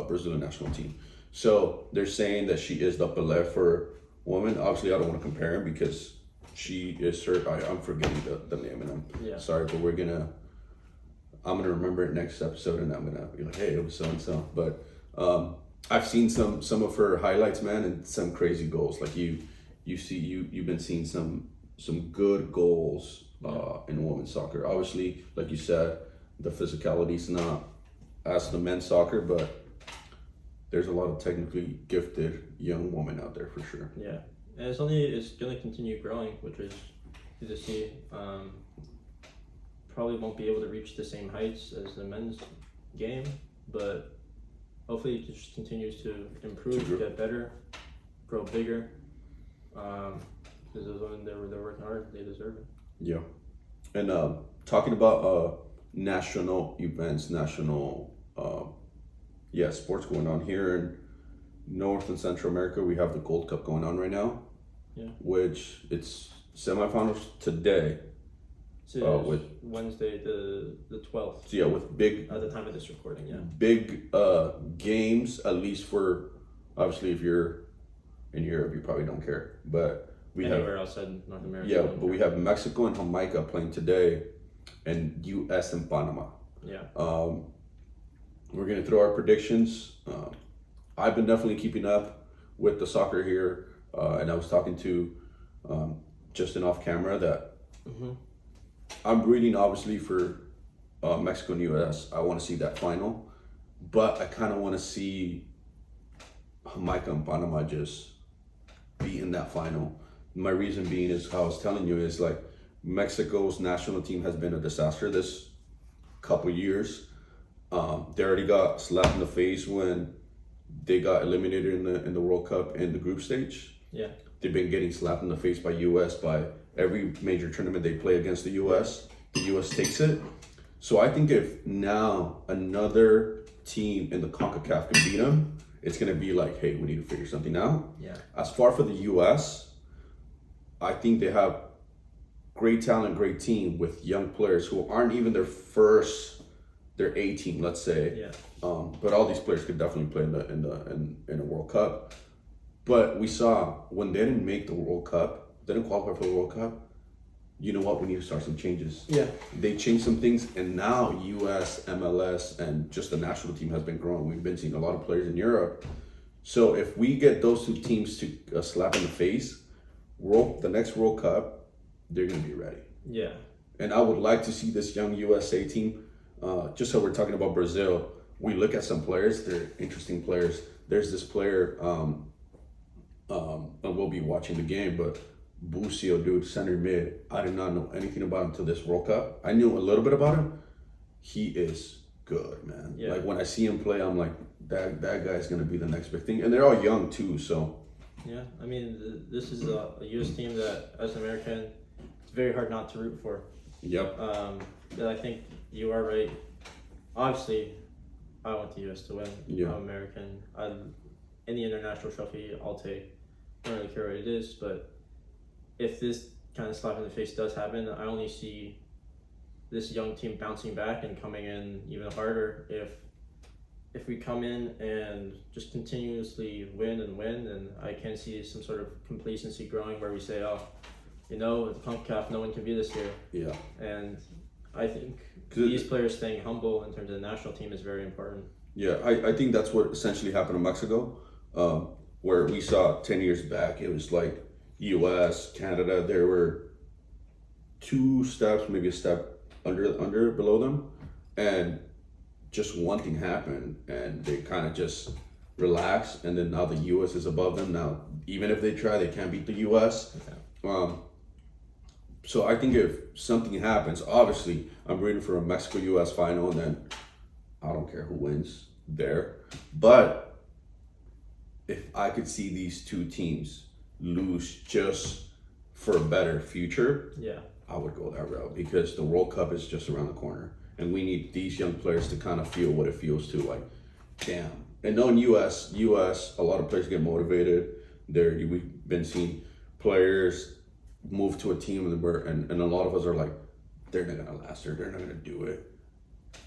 Brazilian national team. So they're saying that she is the Pelé for women. Obviously, I don't want to compare him because she is I'm forgetting the name, and I'm sorry, but I'm gonna remember it next episode, and I'm gonna be like, hey, it was so and so. But I've seen some of her highlights, man, and some crazy goals. Like you've been seeing some good goals in women's soccer. Obviously, like you said, the physicality is not as the men's soccer, but there's a lot of technically gifted young women out there for sure. Yeah, and it's gonna continue growing, which is good to see. Probably won't be able to reach the same heights as the men's game, but hopefully it just continues to improve, get better, grow bigger. Because those women, they're working hard, they deserve it. Yeah, and talking about national events, sports going on here in North and Central America. We have the Gold Cup going on right now. Yeah. Which it's semifinals today. So with Wednesday the 12th. So yeah, with big at the time of this recording, yeah. Big games, at least for obviously if you're in Europe, you probably don't care, but we anywhere outside North America. Yeah, but we have Mexico and Jamaica playing today, and U.S. and Panama. Yeah. We're gonna throw our predictions. I've been definitely keeping up with the soccer here, and I was talking to Justin off camera that I'm rooting obviously for Mexico and U.S. I want to see that final, but I kind of want to see Jamaica and Panama just be in that final. My reason being is how I was telling you is like Mexico's national team has been a disaster this couple years. They already got slapped in the face when they got eliminated in the World Cup in the group stage. Yeah. They've been getting slapped in the face by U.S. by every major tournament they play against the U.S. The U.S. takes it. So I think if now another team in the CONCACAF can beat them, it's going to be like, hey, we need to figure something out. Yeah. As far for the U.S., I think they have great talent, great team with young players who aren't even their A team, let's say. Yeah. But all these players could definitely play in a World Cup. But we saw when they didn't make the World Cup, they didn't qualify for the World Cup. You know what? We need to start some changes. Yeah. They changed some things, and now U.S., MLS, and just the national team has been growing. We've been seeing a lot of players in Europe. So if we get those two teams to slap in the face, the next World Cup, they're going to be ready. Yeah. And I would like to see this young USA team. Just so we're talking about Brazil, we look at some players. They're interesting players. There's this player, and we'll be watching the game, but Bucio, dude, center mid. I did not know anything about him until this World Cup. I knew a little bit about him. He is good, man. Yeah. Like when I see him play, I'm like, that guy's gonna be the next big thing. And they're all young too, so. Yeah, I mean, this is a U.S. team that, as an American, it's very hard not to root for. Yep. But I think you are right. Obviously, I want the U.S. to win. Yeah. I'm American. Any international trophy, I'll take. I don't really care what it is, but if this kind of slap in the face does happen, I only see this young team bouncing back and coming in even harder. If we come in and just continuously win, and I can see some sort of complacency growing where we say, oh, you know, the CONCACAF, no one can beat us here. Yeah. And I think these players staying humble in terms of the national team is very important. Yeah, I think that's what essentially happened in Mexico, where we saw 10 years back, it was like U.S., Canada, there were 2 steps, maybe a step under below them, and just one thing happened, and they kind of just relaxed, and then now the U.S. is above them. Now, even if they try, they can't beat the U.S. Okay. So I think if something happens, obviously, I'm rooting for a Mexico-U.S. final, and then I don't care who wins there. But if I could see these 2 teams lose just for a better future, yeah, I would go that route, because the World Cup is just around the corner, and we need these young players to kind of feel what it feels to, like, damn. And knowing U.S., a lot of players get motivated. We've been seeing players move to a team and a lot of us are like, they're not gonna last, or they're not gonna do it.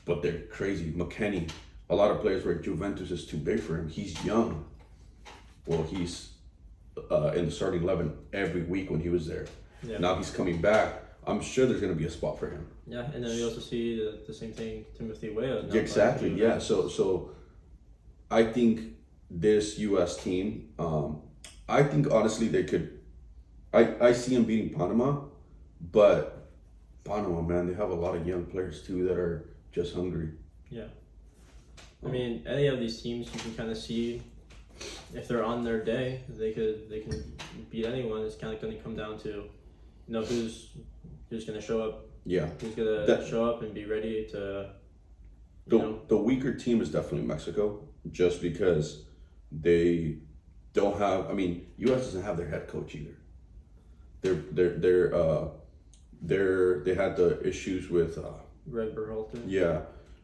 but they're crazy. McKennie, a lot of players where Juventus is too big for him. He's young. Well, he's in the starting 11 every week when he was there. Yeah. Now he's coming back. I'm sure there's going to be a spot for him. Yeah, and then we also see the same thing, Timothy Weah. Exactly, yeah. So I think this U.S. team, I think honestly they could, I see them beating Panama, but Panama, man, they have a lot of young players too that are just hungry. Yeah. I mean, any of these teams you can kind of see if they're on their day, they can beat anyone. It's kind of going to come down to, who's going to show up. Yeah. Who's going to show up and be ready to. The weaker team is definitely Mexico, just because they don't have. I mean, U.S. doesn't have their head coach either. They had the issues with. Greg Berhalter. Yeah.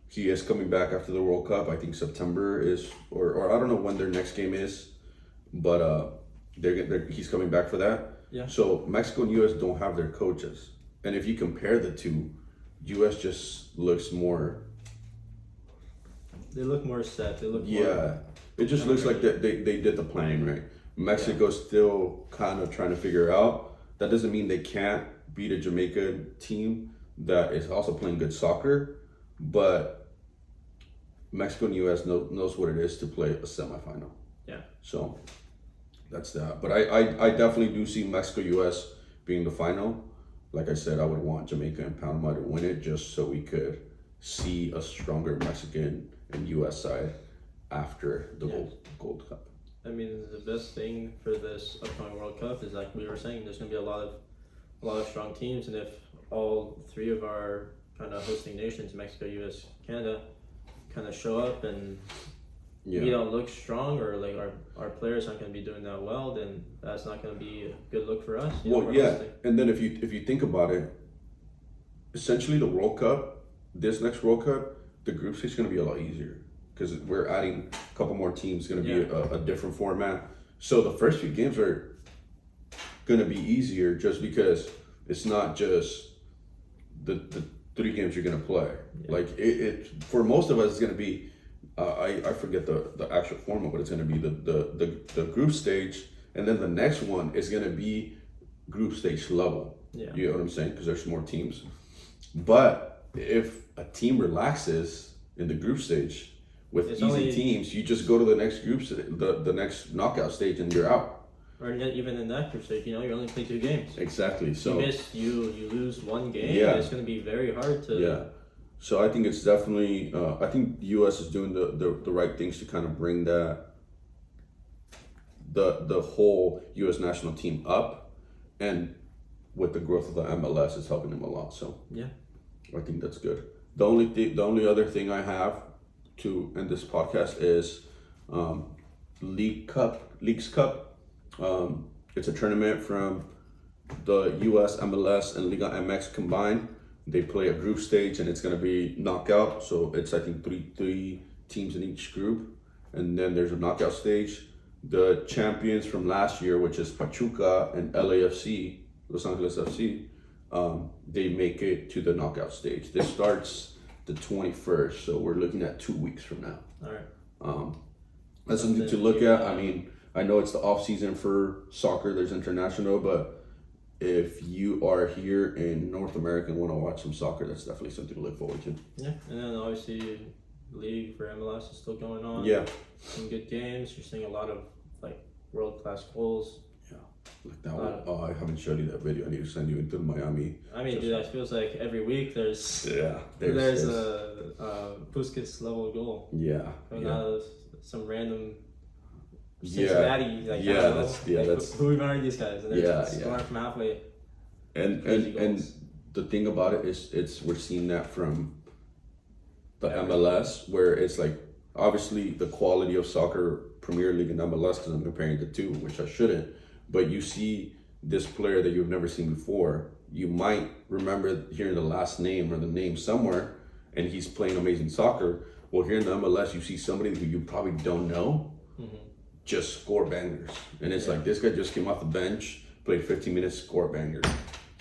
He is coming back after the World Cup. I think September is, or I don't know when their next game is, but he's coming back for that. Yeah. So Mexico and U.S. don't have their coaches, and if you compare the two, U.S. just looks more. They look more set. They look. Yeah, it just looks like they did the planning right. Mexico's still kind of trying to figure out. That doesn't mean they can't beat a Jamaican team that is also playing good soccer, but Mexico and U.S. knows what it is to play a semifinal. Yeah. So that's that. But I definitely do see Mexico U.S. being the final. Like I said, I would want Jamaica and Panama to win it just so we could see a stronger Mexican and U.S. side after the Gold Cup. I mean, the best thing for this upcoming World Cup is, like we were saying, there's going to be a lot of strong teams, and if all three of our kind of hosting nations, Mexico, U.S., Canada, kind of show up and we don't look strong, or like our players aren't going to be doing that well, then that's not going to be a good look for us. Hosting. And then if you think about it, essentially the World Cup, this next World Cup, the group stage is going to be a lot easier because we're adding a couple more teams. It's going to be a different format. So the first few games are going to be easier just because it's not just the 3 games you're going to play. Yeah. Like it for most of us, it's going to be, I forget the actual format, but it's going to be the group stage, and then the next one is going to be group stage level. Yeah. You know what I'm saying? Because there's more teams. But if a team relaxes in the group stage with easy teams, you just go to the next the next knockout stage, and you're out. Or even in that group stage, you only play 2 games. Exactly. So you lose 1 game. It's going to be very hard to. Yeah. So I think it's definitely. I think the U.S. is doing the right things to kind of bring the whole U.S. national team up, and with the growth of the MLS, it's helping them a lot. So yeah, I think that's good. The only other thing I have to end this podcast is Leagues Cup. It's a tournament from the U.S., MLS, and Liga MX combined. They play a group stage, and it's going to be knockout. So it's, I think, three teams in each group. And then there's a knockout stage. The champions from last year, which is Pachuca and LAFC, Los Angeles FC, they make it to the knockout stage. This starts the 21st, so we're looking at 2 weeks from now. All right. That's something to look at. I mean, I know it's the off season for soccer. There's international, but if you are here in North America and want to watch some soccer, that's definitely something to look forward to. Yeah, and then obviously the league for MLS is still going on. Yeah. Some good games. You're seeing a lot of world-class goals. Yeah. Like that one. Oh, I haven't showed you that video. I need to send you into Miami. I mean, dude, it feels like every week there's a Puskas level goal. Yeah. Coming out of some random Cincinnati. Who even are these guys? And they're just scoring from halfway. And the thing about it is we're seeing that from the MLS, where it's like obviously the quality of soccer, Premier League and MLS, because I'm comparing the two, which I shouldn't. But you see this player that you've never seen before. You might remember hearing the last name or the name somewhere, and he's playing amazing soccer. Well, here in the MLS, you see somebody who you probably don't know just score bangers. And it's like, this guy just came off the bench, played 15 minutes, score bangers.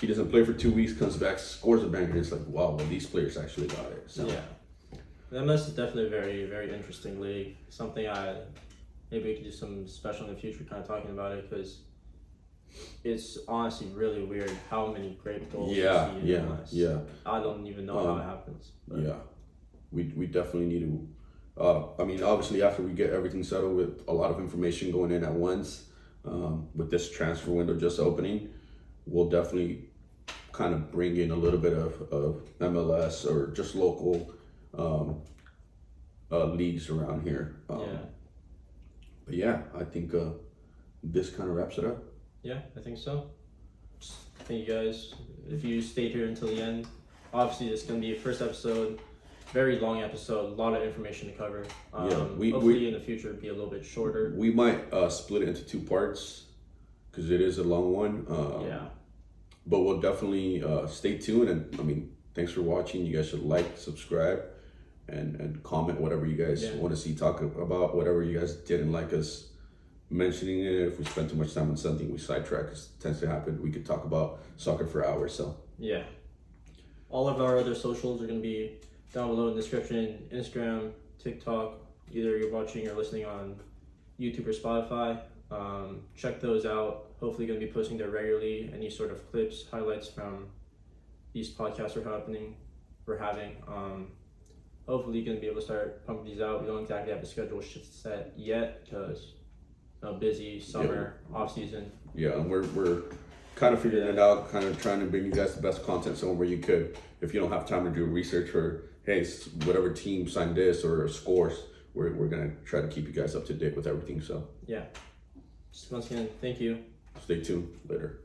He doesn't play for 2 weeks, comes back, scores a banger. It's like, wow, well, these players actually got it. So, The MLS is definitely a very, very interesting league. Something maybe we could do some special in the future, kind of talking about it, because it's honestly really weird how many great goals you see in MLS. Yeah. I don't even know how it happens. But. Yeah, we definitely need to. I mean, obviously, after we get everything settled with a lot of information going in at once, with this transfer window just opening, we'll definitely kind of bring in a little bit of MLS or just local leagues around here. But yeah, I think this kind of wraps it up. Yeah, I think so. Thank you guys. If you stayed here until the end, obviously this is going to be a first episode, very long episode, a lot of information to cover. Hopefully in the future it'll be a little bit shorter. We might split it into 2 parts because it is a long one. But we'll definitely stay tuned. And I mean, thanks for watching. You guys should like, subscribe, and comment whatever you guys want to see talk about, whatever you guys didn't like us mentioning it. If we spend too much time on something, we sidetrack, because it tends to happen. We could talk about soccer for hours. So yeah, all of our other socials are going to be down below in the description. Instagram, TikTok, either you're watching or listening on YouTube or Spotify. Check those out. Hopefully going to be posting there regularly, any sort of clips, highlights from these podcasts we're having. Hopefully going to be able to start pumping these out. We don't exactly have a schedule set yet because busy summer, off season. Yeah, and we're kind of figuring it out, kind of trying to bring you guys the best content somewhere you could. If you don't have time to do research for, hey, whatever team signed this or scores, we're going to try to keep you guys up to date with everything. So yeah, just once again, thank you. Stay tuned. Later.